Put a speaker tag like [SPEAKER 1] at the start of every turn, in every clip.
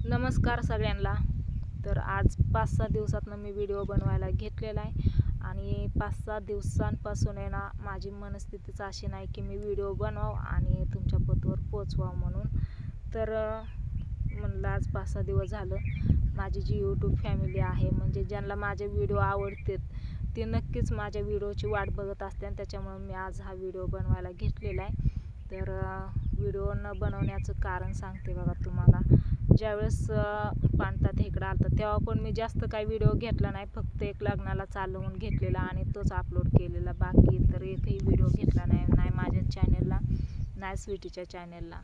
[SPEAKER 1] नमस्कार सगळ्यांना. तर आज 5-6 दिवसातनं मी व्हिडिओ बनवायला घेतलेला आहे आणि 5-6 दिवसांपासून आहे ना माझी मनस्थितीच अशी नाही की मी व्हिडिओ बनवावं आणि तुमच्या पतवर पोचवावं म्हणून. तर म्हणलं आज 5-6 दिवस झालं माझी जी यूट्यूब फॅमिली आहे, म्हणजे ज्यांना माझे व्हिडिओ आवडतात ते नक्कीच माझ्या व्हिडिओची वाट बघत असते आणि त्याच्यामुळे मी आज हा व्हिडिओ बनवायला घेतलेला आहे. तर व्हिडिओ न बनवण्याचं कारण सांगते बघा तुम्हाला. ज्यावेळेस पाणतात इकडं आलता तेव्हा पण मी जास्त काही व्हिडिओ घेतला नाही, फक्त एक लग्नाला चालवून घेतलेला आणि तोच अपलोड केलेला. बाकी तर एकही व्हिडिओ घेतला नाही माझ्या चॅनलला, नाही स्वीटीच्या चॅनलला.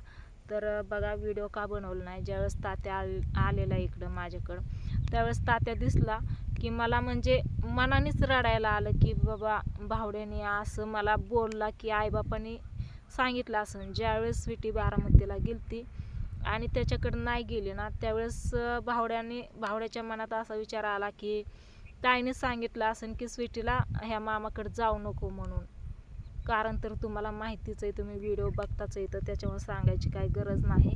[SPEAKER 1] तर बघा व्हिडिओ का बनवला नाही. ज्यावेळेस तात्या आलेला इकडं माझ्याकडं, त्यावेळेस तात्या दिसला की मला म्हणजे मनानेच रडायला आलं की बाबा भावड्याने असं मला बोलला की आईबापांनी सांगितलं असं. ज्यावेळेस स्वीटी बारामतीला गेलती आणि त्याच्याकडं नाही गेली ना, त्यावेळेस भावड्याच्या मनात असा विचार आला की ताईने सांगितलं असेल की स्वीटीला ह्या मामाकडे जाऊ नको म्हणून. कारण तर तुम्हाला माहितीच आहे, तुम्ही व्हिडिओ बघताच आहे, तर त्याच्यामुळे सांगायची काही गरज नाही.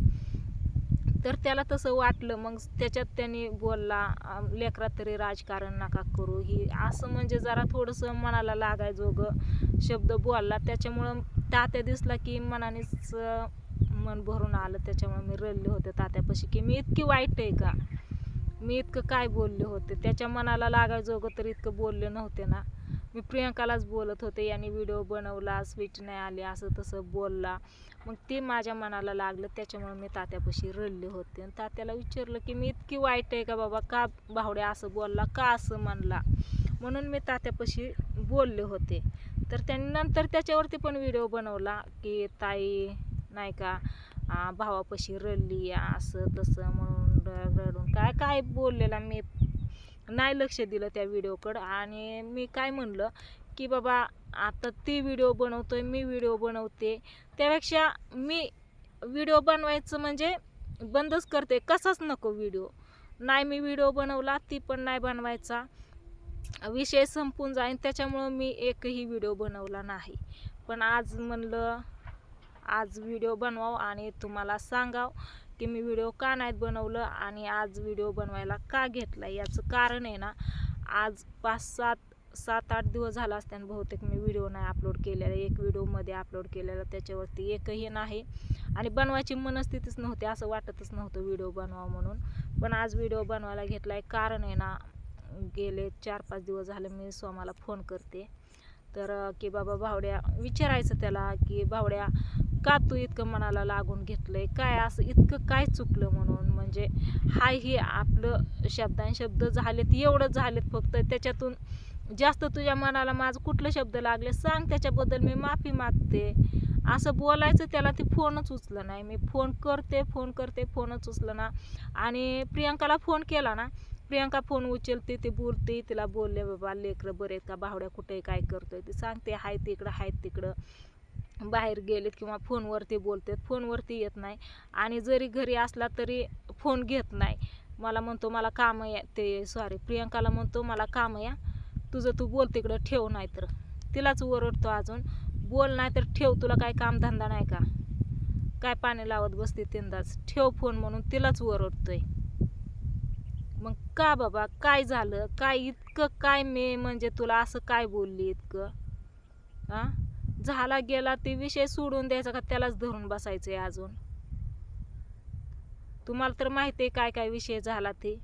[SPEAKER 1] तर त्याला तसं वाटलं. मग त्याच्यात त्यांनी बोलला लेकरात तरी राजकारण नका करू, ही असं म्हणजे जरा थोडंसं मनाला लागायजोगं शब्द बोलला. त्याच्यामुळं तात्या दिसला की मनानेच मन भरून आलं. त्याच्यामुळे मी रडले होते तात्यापाशी की मी इतकी वाईट आहे का, मी इतकं काय बोलले होते. त्याच्या मनाला लागायजोगं तर इतकं बोलले नव्हते ना. मी प्रियंकालाच बोलत होते, यांनी व्हिडिओ बनवला, स्वीट नाही आली, असं तसं बोलला. मग ते माझ्या मनाला लागलं, त्याच्यामुळे मी तात्यापाशी रडले होते. आणि तात्याला विचारलं की मी इतकी वाईट आहे का बाबा, का भावड्या असं बोलला, का असं म्हणला, म्हणून मी तात्यापाशी बोलले होते. तर त्यांनी नंतर त्याच्यावरती पण व्हिडिओ बनवला की ताई नाही का भावापाशी रडली असं तसं म्हणून रडून काय काय बोललेला. मी नाही लक्ष दिलं त्या व्हिडिओकडं आणि मी काय म्हणलं की बाबा आता ती व्हिडिओ बनवतोय, मी व्हिडिओ बनवते, त्यापेक्षा मी व्हिडिओ बनवायचं म्हणजे बंदच करते, कसाच नको व्हिडिओ. नाही मी व्हिडिओ बनवला ती पण नाही बनवायचा, विषय संपून जाईन. त्याच्यामुळं मी एकही व्हिडिओ बनवला नाही. पण आज म्हणलं आज व्हिडिओ बनवावं आणि तुम्हाला सांगावं की मी व्हिडिओ का नाहीत बनवलं आणि आज व्हिडिओ बनवायला का घेतला. याचं कारण आहे ना, आज 5-7-8 दिवस झाला असताना बहुतेक मी व्हिडिओ नाही अपलोड केलेला. एक व्हिडिओमध्ये अपलोड केलेला, त्याच्यावरती एकही नाही आणि बनवायची मनस्थितीच नव्हती, असं वाटतच नव्हतं व्हिडिओ बनवावं म्हणून. पण आज व्हिडिओ बनवायला घेतला आहे. कारण आहे ना, गेले 4-5 दिवस झाले मी सोमाला फोन करते तर की बाबा भावड्या, विचारायचं त्याला की भावड्या का तू इतकं मनाला लागून घेतलंय, काय असं इतकं काय चुकलं म्हणून. म्हणजे हाय हे आपलं शब्द झालेत, एवढंच झालेत फक्त. त्याच्यातून जास्त तुझ्या मनाला माझं कुठलं शब्द लागले सांग, त्याच्याबद्दल मी माफी मागते, असं बोलायचं त्याला. ती फोनच उचलं नाही. मी फोन करते फोनच उचलं ना. आणि प्रियंकाला फोन केला ना, प्रियंका फोन उचलते, ती बोलते. तिला बोलले बाबा लेकरं बरे आहेत का, भावड्या कुठे काय करतोय, ती सांगते हाय तिकडं बाहेर गेलेत किंवा फोनवरती बोलतात, फोनवरती येत नाही. आणि जरी घरी असला तरी फोन घेत नाही. मला म्हणतो मला काम या, ते प्रियंकाला म्हणतो मला काम या, तुझं तू बोल तिकडं, ठेव. नाही तर तिलाच ओरडतो अजून, बोल नाही तर ठेव, तुला काय कामधंदा नाही का, काय पाणी लावत बसते तीनदाच, ठेव फोन म्हणून तिलाच ओरडतोय. मग का बाबा, काय झालं, काय इतकं काय मी म्हणजे तुला असं काय बोलली इतकं. हां, झाला गेला ते विषय सोडून द्यायचा का त्यालाच धरून बसायचं आहे अजून. तुम्हाला तर माहिती आहे काय काय विषय झाला ते.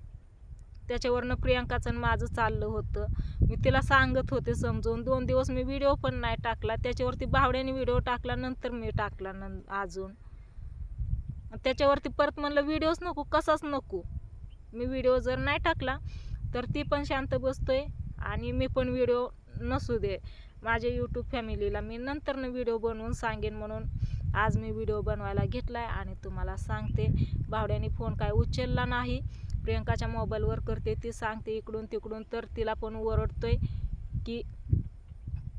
[SPEAKER 1] त्याच्यावरनं प्रियंकाचं माझं चाललं होतं. मी तिला सांगत होते समजून. 2 दिवस मी व्हिडिओ पण नाही टाकला. त्याच्यावरती भावड्याने व्हिडिओ टाकला, नंतर मी टाकला अजून. त्याच्यावरती परत म्हणलं व्हिडिओच नको, कसाच नको. मी व्हिडिओ जर नाही टाकला तर ती पण शांत बसतोय आणि मी पण व्हिडिओ नसू दे. माझ्या यूट्यूब फॅमिलीला मी नंतरनं व्हिडिओ बनवून सांगेन म्हणून आज मी व्हिडिओ बनवायला घेतला आहे आणि तुम्हाला सांगते. भावड्याने फोन काय उचलला नाही. प्रियंकाच्या मोबाईलवर करते, ती सांगते इकडून तिकडून, तर तिला पण ओरडतोय की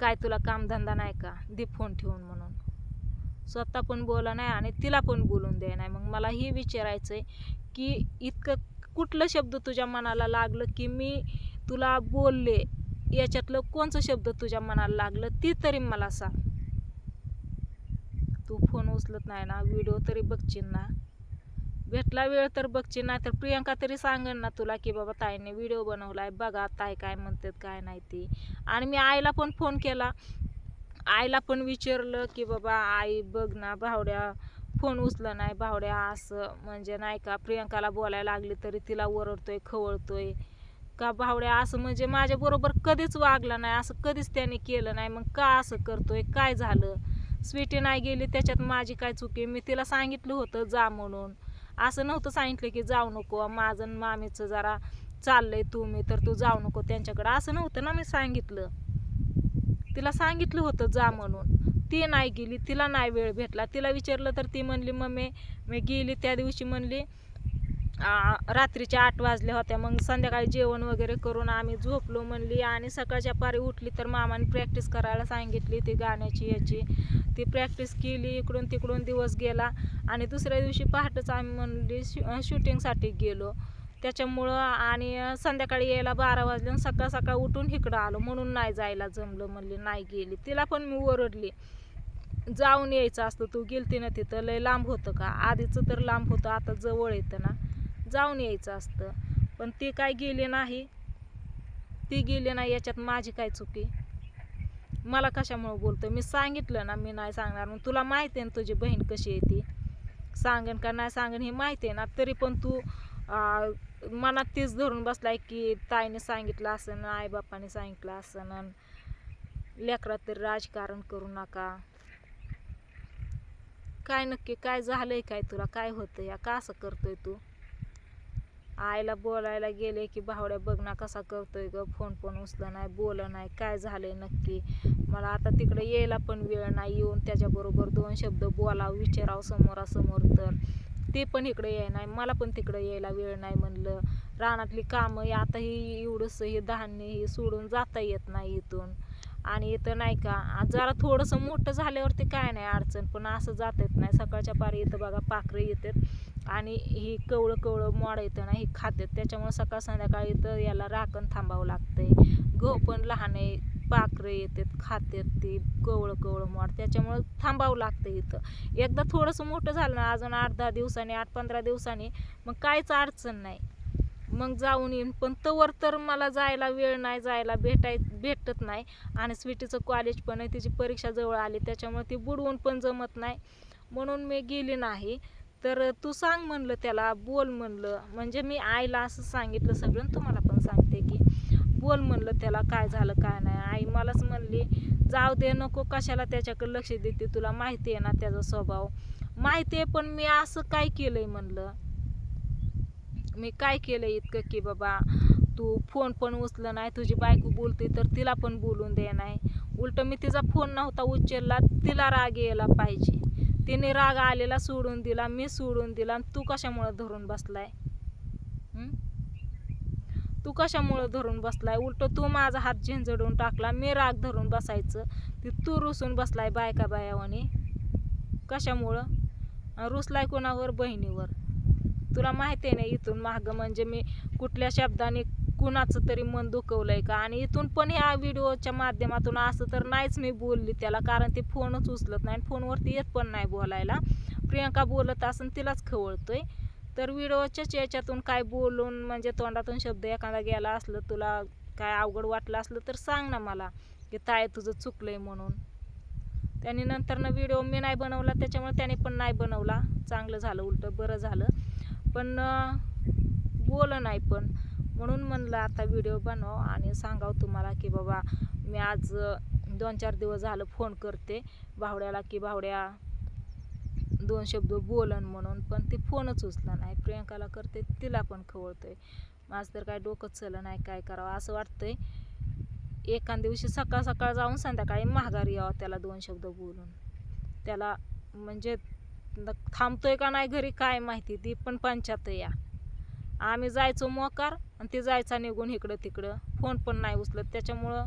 [SPEAKER 1] काय तुला कामधंदा नाही का, दे फोन ठेवून म्हणून. स्वतः पण बोला नाही आणि तिला पण बोलून द्याय नाही. मग मला हे विचारायचं आहे की इतकं कुठलं शब्द तुझ्या मनाला लागलं की मी तुला बोलले, याच्यातलं कोणचं शब्द तुझ्या मनाला लागलं ती तरी मला सांग. तू फोन उचलत नाही ना, व्हिडिओ तरी बघशील ना, भेटला वेळ तर बघची, नाही तर प्रियंका तरी सांगेन ना तुला की बाबा ताईने व्हिडिओ बनवलाय, बघा ताई काय म्हणतात काय नाही ती. आणि मी आईला पण फोन केला, आईला पण विचारलं की बाबा आई बघ ना भावड्या फोन उचलं नाही, भावड्या असं म्हणजे नाही का प्रियंकाला बोलायला लागली तरी तिला ओरडतोय खवळतोय का, भावड्या असं म्हणजे माझ्याबरोबर कधीच वागला नाही, असं कधीच त्याने केलं नाही, मग का असं करतोय, काय झालं. स्वीटी नाही गेली त्याच्यात माझी काय चुकी, मी तिला सांगितलं होतं जा म्हणून, असं नव्हतं सांगितलं की जाऊ नको, माझं मामीचं जरा चाललंय तुम्ही तर तू जाऊ नको त्यांच्याकडं, असं नव्हतं ना मी सांगितलं. तिला सांगितलं होतं जा म्हणून, ती नाही गेली, तिला नाही वेळ भेटला. तिला विचारलं तर ती म्हणली मम्मी मी गेली त्या दिवशी म्हणली रात्रीच्या 8 वाजल्या होत्या, मग संध्याकाळी जेवण वगैरे करून आम्ही झोपलो म्हणली, आणि सकाळच्या पारी उठली तर मामाने प्रॅक्टिस करायला सांगितली ती गाण्याची याची, ती प्रॅक्टिस केली, इकडून तिकडून दिवस गेला. आणि दुसऱ्या दिवशी पहाटेच आम्ही म्हणली शूटिंगसाठी गेलो त्याच्यामुळं, आणि संध्याकाळी यायला 12 वाजले आणि सकाळ सकाळ उठून इकडं आलो म्हणून नाही जायला जमलं म्हणली, नाही गेली. तिला पण मी ओरडली जाऊन यायचं असतं, तू गेलती ना तिथं, लय लांब होतं का, आधीचं तर लांब होतं आता जवळ येतं ना, जाऊन यायचं असतं. पण ती काय गेली नाही, ती गेली नाही, याच्यात माझी काय चुकी, मला कशामुळे बोलतो. मी सांगितलं ना मी नाही सांगणार, मग तुला माहिती आहे ना तुझी बहीण कशी आहे, ती सांगेन का नाही सांगेन हे माहिती आहे ना, तरी पण तू मनात तीच धरून बसलाय की ताईने सांगितलं असं ना आईबापाने सांगितलं असं ना, लेकरात तरी राजकारण करू नका. काय नक्की काय झालंय, काय तुला काय होतं या, का असं करतोय तू. आईला बोलायला गेले की भावड्या बघ ना कसा करतोय ग, फोन पण उचलं नाही, बोल नाही, काय झालंय नक्की. मला आता तिकडे यायला पण वेळ नाही, येऊन त्याच्याबरोबर 2 शब्द बोलावं विचारावं समोरासमोर, तर ते पण इकडे याय नाही, मला पण तिकडे यायला वेळ नाही म्हणलं. रानातली कामं आता ही एवढंसं हे धान्य हे सोडून जाता येत नाही इथून, आणि इथं नाही का जरा थोडंसं मोठं झाल्यावरती काय नाही अडचण, पण असं जात येत नाही. सकाळच्या पारी इथं बघा पाखरे येतात आणि ही कवळं कवळं मोड येतं ना ही खातात, त्याच्यामुळे सकाळ संध्याकाळी इथं याला राखण थांबावं लागतंय. गहू पण लहान आहे, पाखरे येतात खातात ती कवळं कवळं मोड, त्याच्यामुळं थांबावं लागतं इथं. एकदा थोडंसं मोठं झालं ना अजून 8-10 दिवसांनी 8-15 दिवसांनी मग काहीच अडचण नाही, मग जाऊन येईन. पण तवर तर मला जायला वेळ नाही, जायला भेटत नाही. आणि स्वीटीचं कॉलेज पण आहे, तिची परीक्षा जवळ आली त्याच्यामुळे ती बुडवून पण जमत नाही, म्हणून मी गेली नाही. तर तू सांग म्हणलं त्याला, बोल म्हणलं, म्हणजे मी आईला असं सांगितलं सगळं, तुम्हाला पण सांगते की बोल म्हणलं त्याला काय झालं काय नाही. आई मलाच म्हणली जाऊ दे नको कशाला त्याच्याकडे लक्ष देते, तुला माहिती आहे ना त्याचा स्वभाव, माहिती आहे, पण मी असं काय केलंय म्हणलं, मी काय केलं इतकं की बाबा तू फोन पण उचलं नाही, तुझी बायको बोलते तर तिला पण बोलून दे नाही, उलट मी तिचा फोन नव्हता उचलला, तिला राग यायला पाहिजे, तिने राग आलेला सोडून दिला, मी सोडून दिला, आणि तू कशामुळं धरून बसलाय, तू कशामुळं धरून बसलाय, उलट तू माझा हात झिंजडून टाकला, मी राग धरून बसायचं, ती तू रुसून बसलाय बायका बायावानी, कशामुळं रुसलाय कोणावर, बहिणीवर. तुला माहिती आहे ना इथून मागं म्हणजे मी कुठल्या शब्दाने कुणाचं तरी मन दुखवलंय का, आणि इथून पण ह्या व्हिडिओच्या माध्यमातून असं तर नाहीच मी बोलली त्याला, कारण ते फोनच उचलत नाही, फोनवरती येत पण नाही बोलायला. प्रियंका बोलत असून तिलाच खवळतोय, तर व्हिडिओच्याच याच्यातून काय बोलून म्हणजे तोंडातून शब्द एखादा गेला असलं, तुला काय अवघड वाटलं असलं तर सांग ना मला की ताई तुझं चुकलंय म्हणून. त्याने नंतरनं व्हिडिओ मी नाही बनवला, त्याच्यामुळे त्याने पण नाही बनवला, चांगलं झालं, उलट बरं झालं, पण बोल नाही पण, म्हणून म्हणलं आता व्हिडिओ बनव आणि सांगावं तुम्हाला की बाबा मी आज 2-4 दिवस झालं फोन करते भावड्याला की भावड्या 2 शब्द बोलन म्हणून, पण ती फोनच उचला नाही. प्रियंकाला करते तिला पण खवळतोय, माझं तर काय डोकंच चलं नाही, काय करावं असं वाटतंय. एखाद दिवशी सकाळ सकाळ जाऊन संध्याकाळी माघारी यावं त्याला 2 शब्द बोलून, त्याला म्हणजे थांबतोय का नाही घरी काय माहिती, ती पण पंचायत या. आम्ही जायचो मोकार आणि ती जायचा निघून इकडं तिकडं, फोन पण नाही उचलत, त्याच्यामुळं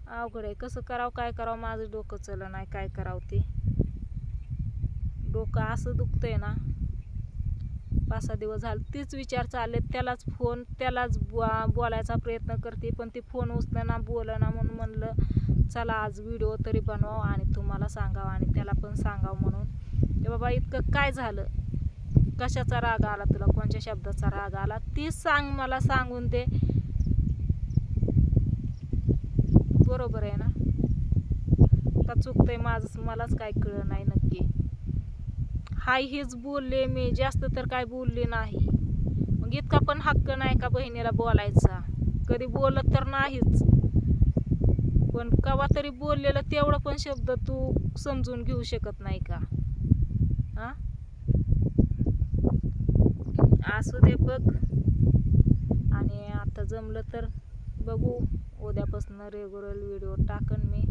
[SPEAKER 1] अवघड आहे. कसं करावं काय करावं माझं डोकं चलं नाही, काय करावं ते डोकं असं दुखतंय ना. 5-6 दिवस झाले तीच विचार चालले, त्यालाच फोन, त्यालाच बोलायचा प्रयत्न करते, पण ती फोन उचलना बोलना, म्हणून म्हणलं चला आज व्हिडिओ तरी बनवावं आणि तुम्हाला सांगावं आणि त्याला पण सांगावं म्हणून की बाबा इतकं काय झालं, कशाचा राग आला तुला, कोणत्या शब्दाचा राग आला ती सांग, मला सांगून दे. बरोबर आहे ना? का चुकतंय माझं मलाच काय कळलं नाही नक्की. हाय हेच बोलले मी, जास्त तर काय बोलले नाही. मग इतका पण हक्क नाही का बहिणीला बोलायचा? कधी बोलत तर नाहीच, पण कवा तरी बोललेलं तेवढं पण शब्द तू समजून घेऊ शकत नाही का? हा, असू दे बघ. आणि आता जमलं तर बघू, उद्यापासून रेग्युलर व्हिडिओ टाकन मी.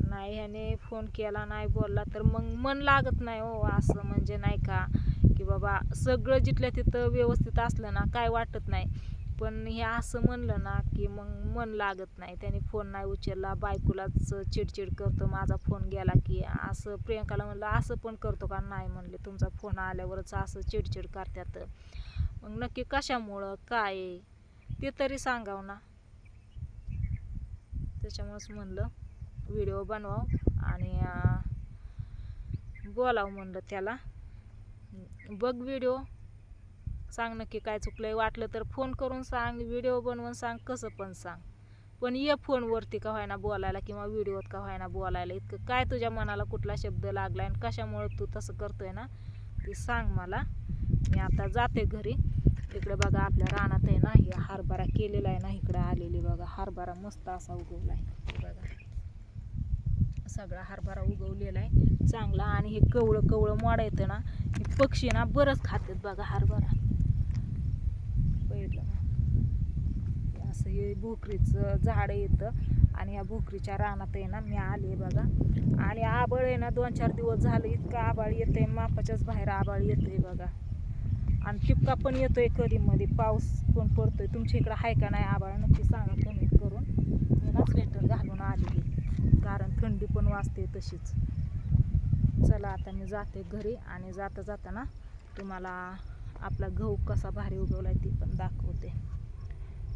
[SPEAKER 1] नाही ह्याने फोन केला नाही बोलला तर मग मन लागत नाही हो. असं म्हणजे नाही का की बाबा सगळं जिथल्या तिथं व्यवस्थित असलं ना काय वाटत नाही, पण हे असं म्हणलं ना की मग मन लागत नाही. त्याने फोन नाही उचलला, बायकोलाच चिडचिड करतो माझा फोन गेला की. असं प्रियंकाला म्हणलं असं पण करतो का? नाही म्हणले, तुमचा फोन आल्यावरच असं चिडचिड करतात. मग नक्की कशामुळं काय ते तरी सांगावं ना. त्याच्यामुळंच म्हणलं व्हिडिओ बनवावं आणि बोलावं म्हणलं त्याला. बघ व्हिडिओ, सांग नक्की काय चुकलंय. वाटलं तर फोन करून सांग, व्हिडिओ बनवून सांग, कसं पण सांग. पण ये फोनवरती का व्हायना बोलायला किंवा व्हिडिओत का व्हायना बोलायला. इतकं काय तुझ्या मनाला कुठला शब्द लागलाय आणि कशामुळे तू तसं करतोय ना ते सांग मला. मी आता जाते घरी. इकडे बघा आपल्या रानात आहे ना हे हरभरा केलेला आहे ना, इकडं आलेली बघा हरभरा मस्त असा उगवला आहे बघा. सगळा हरभरा उगवलेला आहे चांगला. आणि हे कवळं कवळं मोडा येतं ना, हे पक्षी ना बरंच खातात बघा हरभरा. बघितलं ना, असं हे भोकरीचं झाड येतं आणि या भोकरीच्या रानात आहे ना मी आले बघा. आणि आबळ आहे ना 2-4 दिवस झालं इतकं आबाळ येतंय, मापाच्याच बाहेर आबाळ येतंय बघा. आणि टिपका पण येतोय कधी मध्ये, पाऊस पण पडतोय. तुमच्या इकडं आहे का नाही आबाळ नक्की सांगा कमेंट करून. मी ना स्वेटर घालून आलेली कारण थंडी पण वाजते तशीच. चला आता मी जाते घरी आणि जाता जाताना तुम्हाला आपला गहू कसा भारी उगवलाय ती पण दाखवते.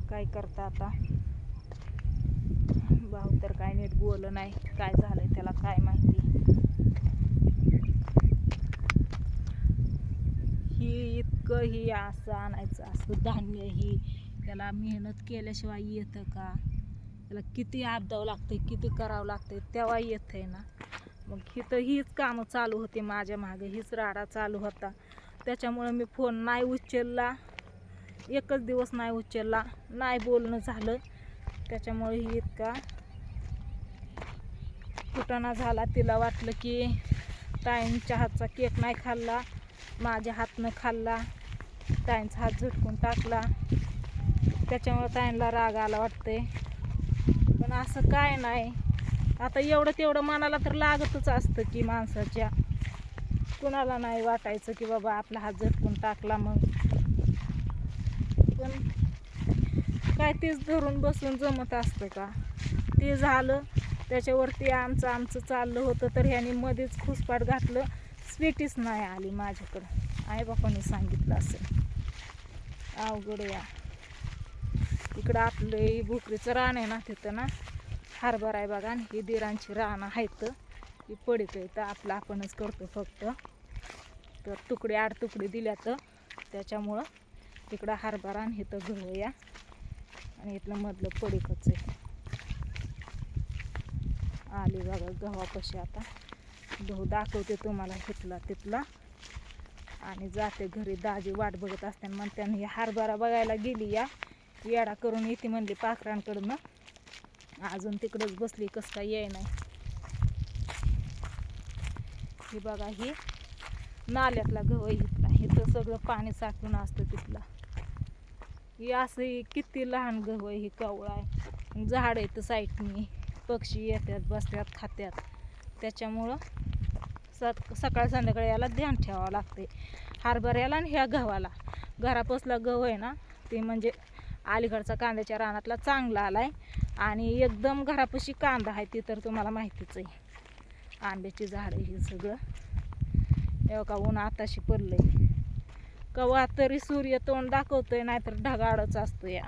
[SPEAKER 1] काय करता आता, भाऊ तर काय नीट बोललं नाही, काय झालंय त्याला काय माहिती. ही इतकं ही असं आणायचं असं धान्य, ही त्याला मेहनत केल्याशिवाय येतं का? त्याला किती आपदावं लागतंय, किती करावं लागतंय तेव्हा येतंय ना. मग इथं हीच कामं चालू होती माझ्या मागे, हीच राडा चालू होता. त्याच्यामुळं मी फोन नाही उचलला, एकच दिवस नाही उचलला, नाही बोलणं झालं. त्याच्यामुळे ही इतका कुटाणा झाला. तिला वाटलं की ताईंच्या हातचा केक नाही खाल्ला, माझ्या हातनं खाल्ला, ताईंचा हात झटकून टाकला. त्याच्यामुळं ताईंला राग आला वाटतंय. पण असं काय नाही, आता एवढं तेवढं मनाला तर लागतच असतं की माणसाच्या. कुणाला नाही वाटायचं की बाबा आपला हात झटकून टाकला. मग पण काय तेच धरून बसून जमत असतं का? ते झालं त्याच्यावरती आमचं चाललं होतं तर ह्याने मध्येच खुसपाट घातलं. स्वीटीच नाही आली माझ्याकडं, आई बापाने सांगितलं असेल. अवघड या. इकडं आपलं भोकरीचं रान आहे ना, तिथं ना हरभरा आहे बघा. आणि ही दिरांची रानं आहेत, ही पडीक आहे तर आपलं आपणच करतो फक्त. तर तुकडे 8 तुकडे दिल्यात त्याच्यामुळं इकडं हरभरा आणि इथं गहू या. आणि इथलं मधलं पडीकच आहे. आली बघा गव्हापाशी. आता गहू दाखवते तुम्हाला तिथला तिथला आणि जाते घरी. दाजी वाट बघत असताना म्हणते ही हरभरा बघायला गेली या, येडा करून येते म्हणली पाखरांकडनं. अजून तिकडंच बसली, कसं काय याय नाही. ही बघा ही नाल्यातला गहू इथला, इथं सगळं पाणी साठून असतं तिथला. ही असं किती लहान गहू आहे, ही कवळा आहे. झाड आहे तर साईडनी, पक्षी येतात बसतात खात्यात. त्याच्यामुळं सकाळ संध्याकाळी याला ध्यान ठेवावं लागते हरभऱ्याला आणि ह्या गव्हाला. घरापासला गहू आहे ना ते म्हणजे अलीकडचा कांद्याच्या रानातला चांगला आलाय. आणि एकदम घरापाशी कांदा आहे ती तर तुम्हाला माहितीच आहे. आंब्याची झाडं हे सगळं एवढं का ऊन आताशी पडलंय. कवा तरी सूर्य तोंड दाखवतोय, नाहीतर ढगाळच असतो या.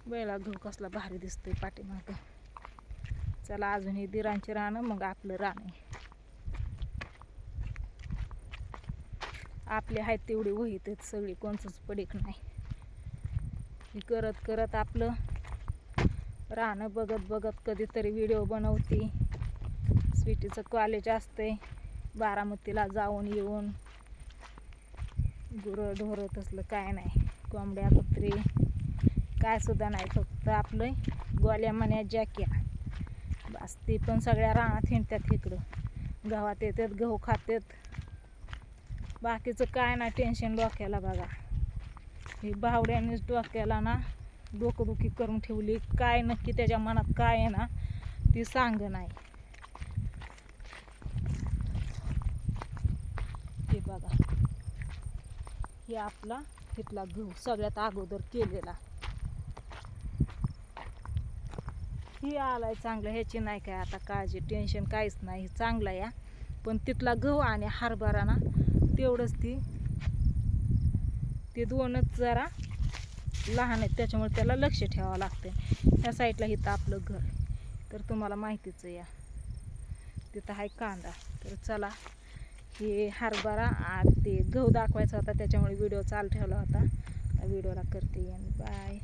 [SPEAKER 1] बैला गहू कसला भारी दिसतोय पाठीमागं. चला अजून ही दिरांची रानं, मग आपलं रान आहे. आपले आहेत तेवढी वहीत आहेत सगळी, कोणचंच पडीक नाही. हे करत करत आपलं राहणं बघत बघत कधीतरी व्हिडिओ बनवते. स्वीटीचं कॉलेज असते, बारामतीला जाऊन येऊन. गुरं ढोरं तसलं काय नाही, कोंबड्या कुत्री काय सुद्धा नाही, फक्त आपलं गोल्या मन्या जॅक्या बस. ती पण सगळ्या रानात हिंडतात इकडं, गव्हात येतात, गहू खातात. बाकीचं काय नाही टेन्शन डोक्याला बघा. ही बावड्यानेच डोक्याला ना डोकंदुखी करून ठेवली. काय नक्की त्याच्या मनात काय आहे ना ती सांग नाही. हे बघा, हे आपला तिथला गहू सगळ्यात अगोदर केलेला. ही आलाय चांगलं, ह्याची नाही काय आता काळजी, टेन्शन काहीच नाही, चांगला या. पण तिथला गहू आणि हरभरा ना तेवढंच ते दोनच जरा लहान आहेत, त्याच्यामुळे त्याला लक्ष ठेवावं लागतं. ह्या साईडला इथं आपलं घर, तर तुम्हाला माहितीच आहे या. तिथं आहे कांदा. तर चला, हे हरभरा आणि ते गहू दाखवायचा होता, त्याच्यामुळे व्हिडिओ चालू ठेवला होता. व्हिडिओला करते आणि बाय.